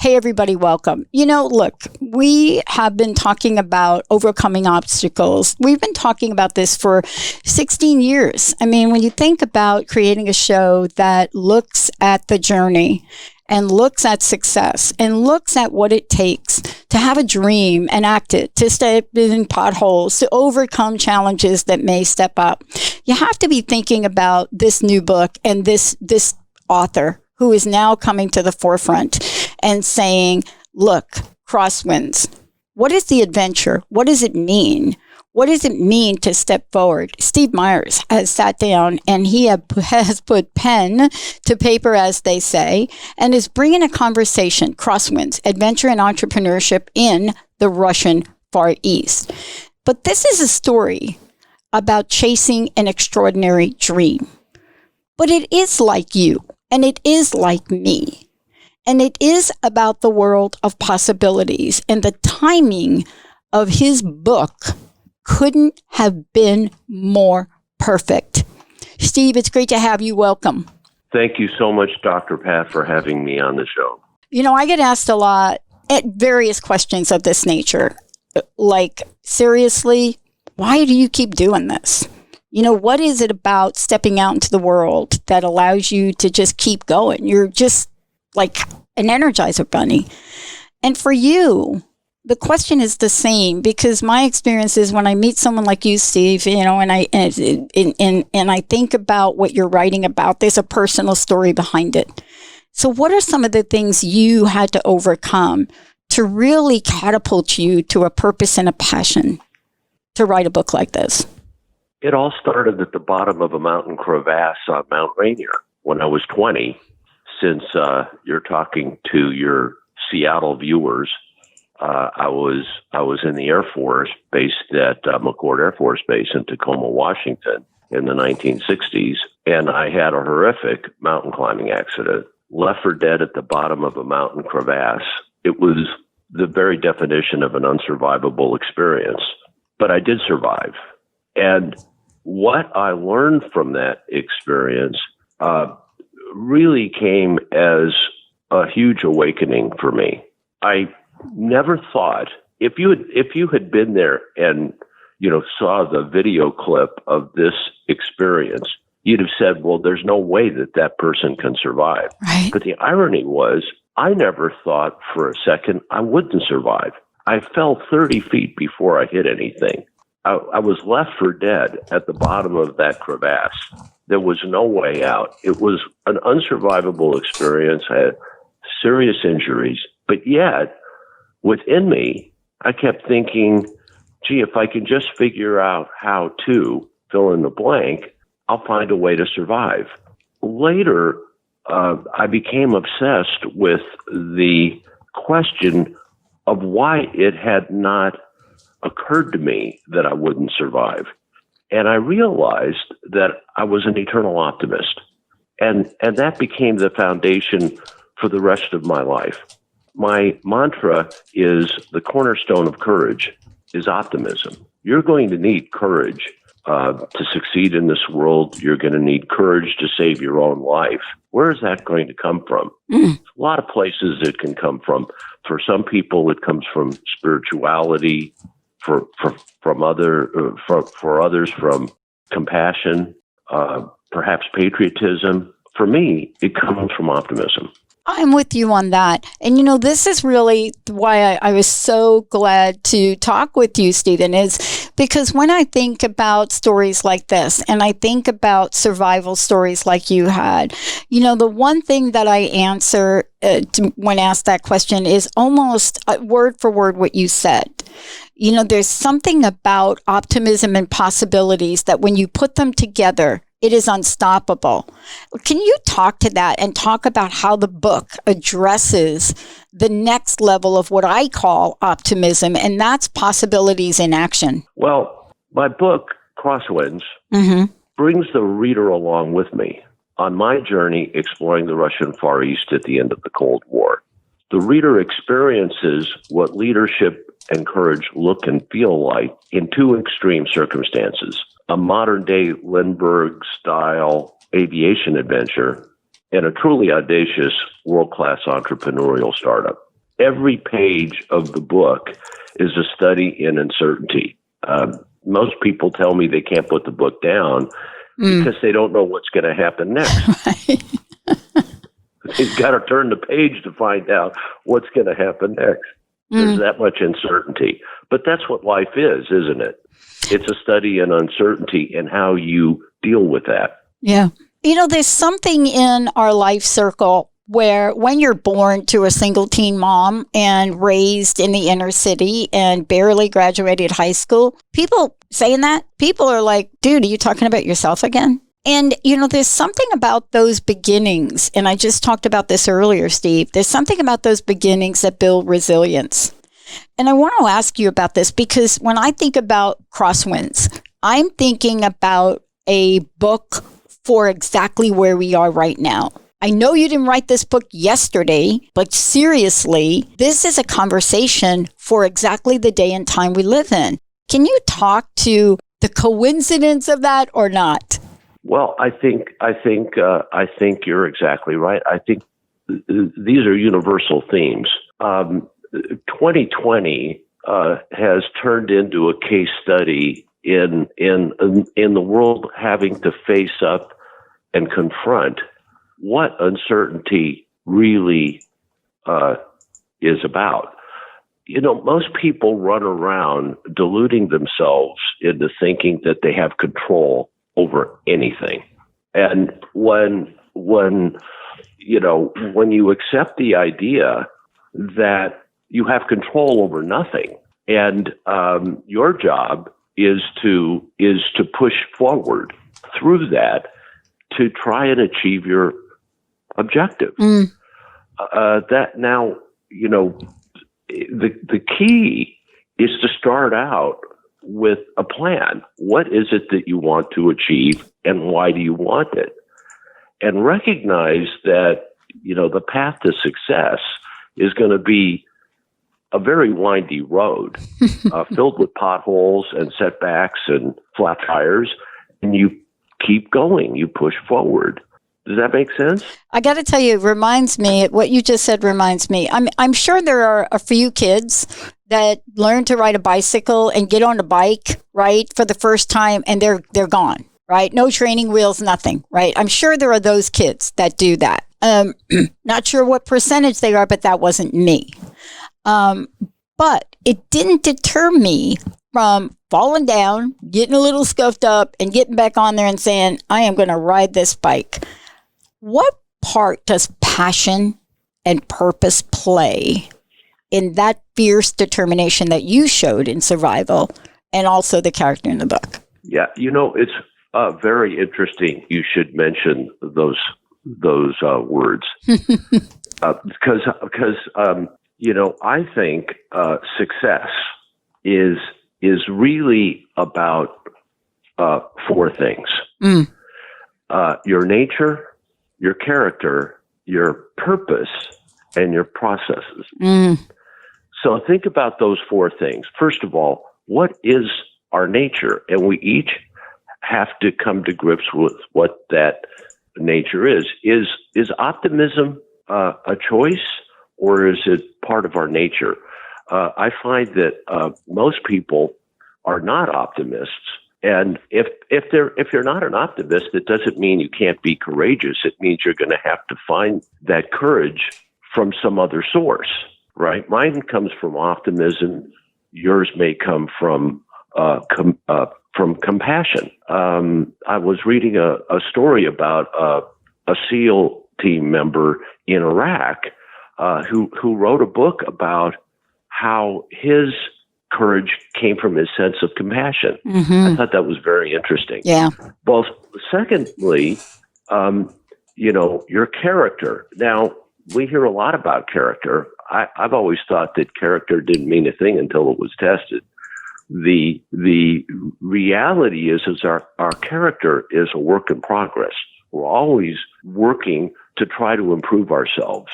Hey, everybody, welcome. Look, we have been talking about overcoming obstacles. We've been talking about this for 16 years. I mean, when you think about creating a show that looks at the journey and looks at success and looks at what it takes to have a dream and act it, to step in potholes, to overcome challenges that may step up, you have to be thinking about this new book and this author who is now coming to the forefront and saying, look, crosswinds, what is the adventure? What does it mean? What does it mean to step forward? Steve Myers has sat down and he has put pen to paper, as they say, and is bringing a conversation, crosswinds, adventure and entrepreneurship in the Russian Far East. But this is a story about chasing an extraordinary dream. But it is like you. And it is like me. And it is about the world of possibilities. And the timing of his book couldn't have been more perfect. Steve, it's great to have you. Welcome. Thank you so much, Dr. Pat, for having me on the show. I get asked a lot at various questions of this nature. Like, seriously, why do you keep doing this? What is it about stepping out into the world that allows you to just keep going? You're just like an Energizer bunny. And for you, the question is the same, because my experience is when I meet someone like you, Steve, and I think about what you're writing about, there's a personal story behind it. So what are some of the things you had to overcome to really catapult you to a purpose and a passion to write a book like this? It all started at the bottom of a mountain crevasse on Mount Rainier when I was 20. Since you're talking to your Seattle viewers, I was in the Air Force, based at McCord Air Force Base in Tacoma, Washington in the 1960s, and I had a horrific mountain climbing accident. Left for dead at the bottom of a mountain crevasse. It was the very definition of an unsurvivable experience, but I did survive. And what I learned from that experience really came as a huge awakening for me. I never thought, if you had been there and saw the video clip of this experience, you'd have said, well, there's no way that person can survive. Right. But the irony was, I never thought for a second I wouldn't survive. I fell 30 feet before I hit anything. I was left for dead at the bottom of that crevasse. There was no way out. It was an unsurvivable experience. I had serious injuries, but yet within me, I kept thinking, gee, if I can just figure out how to fill in the blank, I'll find a way to survive. Later, I became obsessed with the question of why it had not occurred to me that I wouldn't survive. And I realized that I was an eternal optimist. And that became the foundation for the rest of my life. My mantra is the cornerstone of courage is optimism. You're going to need courage to succeed in this world. You're going to need courage to save your own life. Where is that going to come from? A lot of places it can come from. For some people, it comes from spirituality. For others, from compassion, perhaps patriotism. For me, it comes from optimism. I'm with you on that. And, this is really why I was so glad to talk with you, Stephen, is because when I think about stories like this, and I think about survival stories like you had, the one thing that I answer when asked that question is almost word for word what you said. There's something about optimism and possibilities that when you put them together, it is unstoppable. Can you talk to that and talk about how the book addresses the next level of what I call optimism, and that's possibilities in action? Well, my book, Crosswinds, brings the reader along with me on my journey exploring the Russian Far East at the end of the Cold War. The reader experiences what leadership and courage look and feel like in two extreme circumstances: a modern-day Lindbergh-style aviation adventure and a truly audacious world-class entrepreneurial startup. every page of the book is a study in uncertainty. Most people tell me they can't put the book down because they don't know what's going to happen next. Right. They've got to turn the page to find out what's going to happen next. There's that much uncertainty. But that's what life is, isn't it? It's a study in uncertainty and how you deal with that. Yeah. There's something in our life circle where when you're born to a single teen mom and raised in the inner city and barely graduated high school, people saying that, people are like, dude, are you talking about yourself again? And, there's something about those beginnings, and I just talked about this earlier, Steve, there's something about those beginnings that build resilience. And I want to ask you about this because when I think about Crosswinds, I'm thinking about a book for exactly where we are right now. I know you didn't write this book yesterday, but seriously, this is a conversation for exactly the day and time we live in. Can you talk to the coincidence of that or not? Well, I think you're exactly right. I think these are universal themes. 2020 has turned into a case study in the world having to face up and confront what uncertainty really is about. Most people run around deluding themselves into thinking that they have control over anything. And when you accept the idea that you have control over nothing, and your job is to push forward through that to try and achieve your objective. That now, the key is to start out with a plan. What is it that you want to achieve and why do you want it? And recognize that, the path to success is going to be a very windy road filled with potholes and setbacks and flat tires. And you keep going, you push forward. Does that make sense? I got to tell you, it reminds me, what you just said reminds me. I'm sure there are a few kids that learn to ride a bicycle and get on a bike, right, for the first time, and they're gone, right? No training wheels, nothing, right? I'm sure there are those kids that do that. Not sure what percentage they are, but that wasn't me. But it didn't deter me from falling down, getting a little scuffed up, and getting back on there and saying, I am going to ride this bike. What part does passion and purpose play in that fierce determination that you showed in Survival and also the character in the book? Yeah, it's very interesting. You should mention those words because I think success is really about four things: your nature, your character, your purpose, and your processes. So think about those four things. First of all, what is our nature? And we each have to come to grips with what that nature is. Is optimism a choice, or is it part of our nature? I find that most people are not optimists. And if you're not an optimist, it doesn't mean you can't be courageous. It means you're going to have to find that courage from some other source, right? Mine comes from optimism. Yours may come from compassion. I was reading a story about a SEAL team member in Iraq who wrote a book about how his courage came from his sense of compassion. I thought that was very interesting. Yeah. Well, secondly, your character. Now, we hear a lot about character. I've always thought that character didn't mean a thing until it was tested. The reality is our character is a work in progress. We're always working to try to improve ourselves.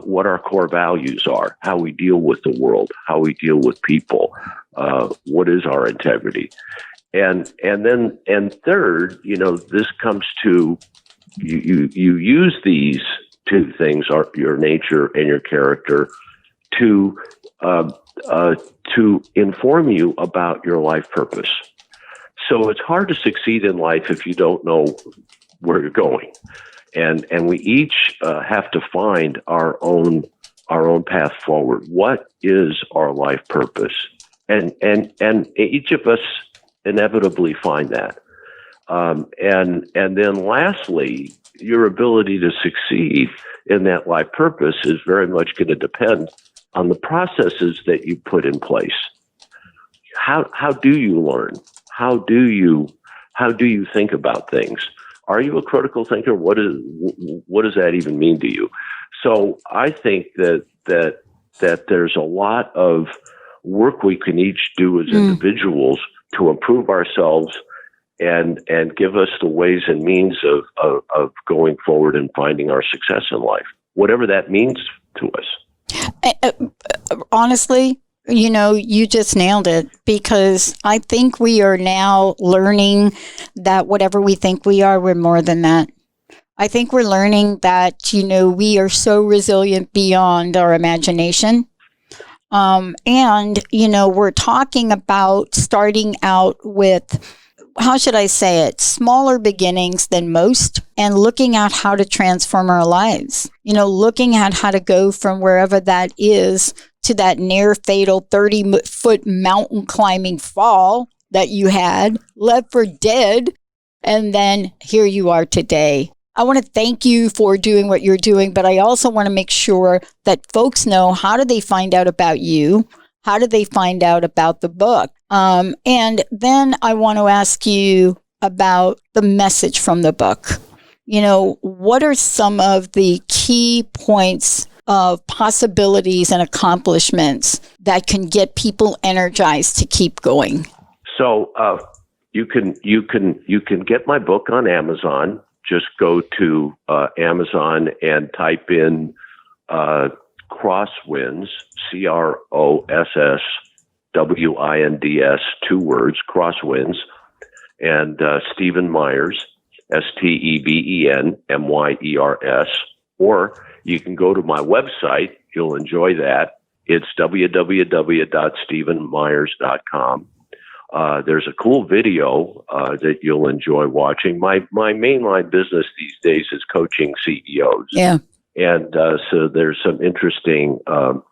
What our core values are, how we deal with the world, how we deal with people, what is our integrity, and third, this comes to you use these two things, your nature and your character, to inform you about your life purpose. So it's hard to succeed in life if you don't know where you're going, and we each have to find our own path forward. What is our life purpose? And each of us inevitably find that. And then lastly, your ability to succeed in that life purpose is very much going to depend on the processes that you put in place. How do you learn? How do you think about things? Are you a critical thinker? What does that even mean to you? So I think that there's a lot of work we can each do as individuals to improve ourselves and give us the ways and means of going forward and finding our success in life, whatever that means to us. Honestly, you just nailed it, because I think we are now learning that whatever we think we are, we're more than that. I think we're learning that, we are so resilient beyond our imagination. And we're talking about starting out with, how should I say it, smaller beginnings than most, and looking at how to transform our lives, looking at how to go from wherever that is to that near fatal 30-foot mountain climbing fall that you had, left for dead. And then here you are today. I want to thank you for doing what you're doing, but I also want to make sure that folks know, how do they find out about you? How do they find out about the book? And then I want to ask you about the message from the book. What are some of the key points of possibilities and accomplishments that can get people energized to keep going? So you can get my book on Amazon. Just go to Amazon and type in Crosswinds, CROSSWINDS, 2 words, Crosswinds, and Stephen Myers, STEVENMYERS, or you can go to my website. You'll enjoy that. It's www.stephenmyers.com. There's a cool video that you'll enjoy watching. My mainline business these days is coaching CEOs. Yeah. And so there's some interesting some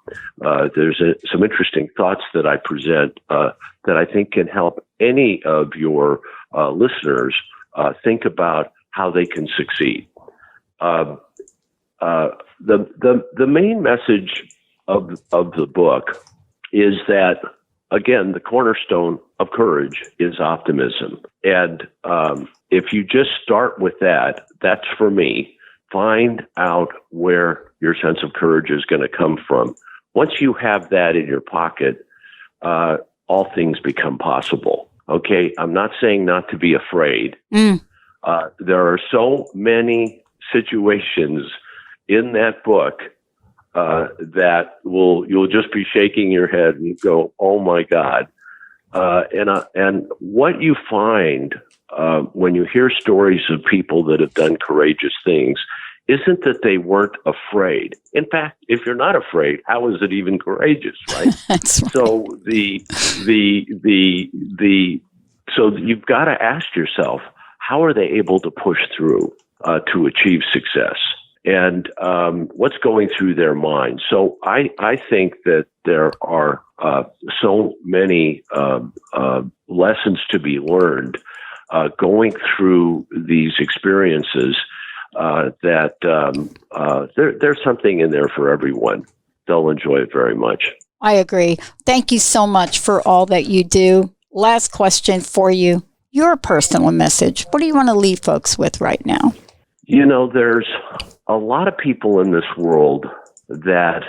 interesting thoughts that I present that I think can help any of your listeners think about how they can succeed. The main message of the book is that, again, the cornerstone of courage is optimism. And if you just start with that, that's for me. Find out where your sense of courage is going to come from. Once you have that in your pocket, all things become possible. Okay, I'm not saying not to be afraid. There are so many situations in that book that you'll just be shaking your head and go, "Oh my God!" And what you find when you hear stories of people that have done courageous things isn't that they weren't afraid. In fact, if you're not afraid, how is it even courageous, right? That's right. So so you've got to ask yourself, how are they able to push through to achieve success? And what's going through their mind? So I think that there are so many lessons to be learned going through these experiences that there's something in there for everyone. They'll enjoy it very much. I agree. Thank you so much for all that you do. Last question for you. Your personal message. What do you want to leave folks with right now? There's a lot of people in this world that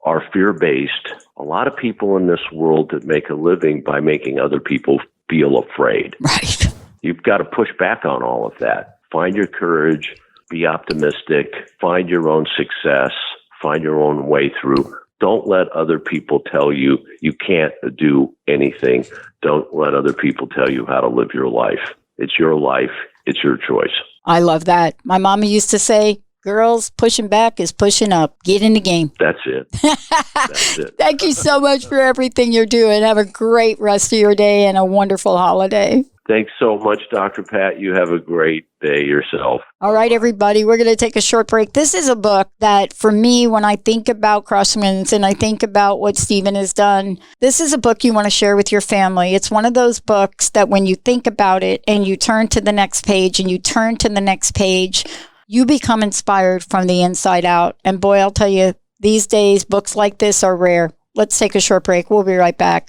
are fear-based. A lot of people in this world that make a living by making other people feel afraid. Right. You've got to push back on all of that. Find your courage. Be optimistic. Find your own success. Find your own way through. Don't let other people tell you you can't do anything. Don't let other people tell you how to live your life. It's your life. It's your choice. I love that. My mama used to say, Girls, pushing back is pushing up. Get in the game. That's it. That's it. Thank you so much for everything you're doing. Have a great rest of your day and a wonderful holiday. Thanks so much, Dr. Pat. You have a great day yourself. All right, everybody, we're going to take a short break. This is a book that, for me, when I think about Crosswinds and I think about what Stephen has done, this is a book you want to share with your family. It's one of those books that when you think about it and you turn to the next page and you turn to the next page, you become inspired from the inside out. And boy, I'll tell you, these days, books like this are rare. Let's take a short break. We'll be right back.